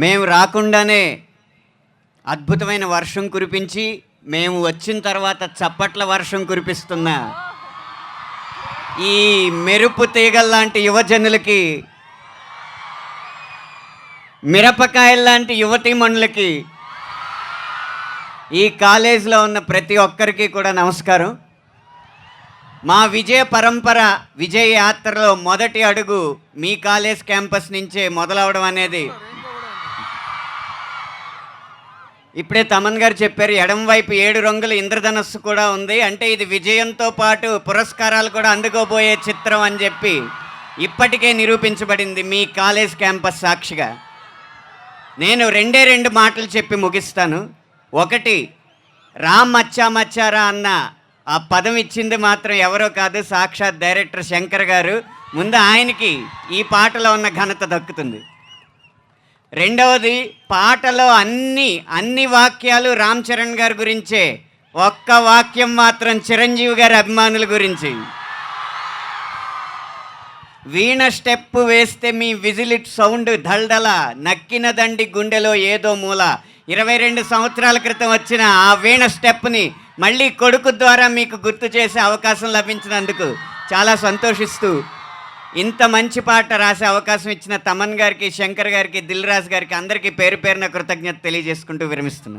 మేము రాకుండానే అద్భుతమైన వర్షం కురిపించి, మేము వచ్చిన తర్వాత చప్పట్ల వర్షం కురిపిస్తున్న ఈ మెరుపు తీగల్లాంటి యువజనులకి, మిరపకాయల్లాంటి యువతీమణులకి, ఈ కాలేజీలో ఉన్న ప్రతి ఒక్కరికి కూడా నమస్కారం. మా విజయ పరంపర, విజయ యాత్రలో మొదటి అడుగు మీ కాలేజ్ క్యాంపస్ నుంచే మొదలవడం అనేది ఇప్పుడే తమన్ గారు చెప్పారు. ఎడం వైపు 7 రంగుల ఇంద్రధనస్సు కూడా ఉంది. అంటే ఇది విజయంతో పాటు పురస్కారాలు కూడా అందుకోబోయే చిత్రం అని చెప్పి ఇప్పటికే నిరూపించబడింది మీ కాలేజ్ క్యాంపస్ సాక్షిగా. నేను 2 మాటలు చెప్పి ముగిస్తాను. ఒకటి, రామ్ మచ్చా మచ్చారా అన్న ఆ పదం ఇచ్చింది మాత్రం ఎవరో కాదు, సాక్షాత్ డైరెక్టర్ శంకర్ గారు. ముందు ఆయనకి ఈ పాటలో ఉన్న ఘనత దక్కుతుంది. రెండవది, పాటలో అన్ని వాక్యాలు రామ్ చరణ్ గారి గురించే, ఒక్క వాక్యం మాత్రం చిరంజీవి గారి అభిమానుల గురించి. వీణ స్టెప్ వేస్తే మీ విజిలిట్ సౌండ్ దల్దల, నక్కిన దండి గుండెలో ఏదో మూల. 22 సంవత్సరాల క్రితం వచ్చిన ఆ వీణ స్టెప్ని మళ్ళీ కొడుకు ద్వారా మీకు గుర్తు చేసే అవకాశం లభించినందుకు చాలా సంతోషిస్తూ, ఇంత మంచి పాట రాసే అవకాశం ఇచ్చిన తమన్ గారికి, శంకర్ గారికి, దిల్ రాజు గారికి అందరికీ పేరు పేరున కృతజ్ఞత తెలియజేసుకుంటూ విరమిస్తున్నాను.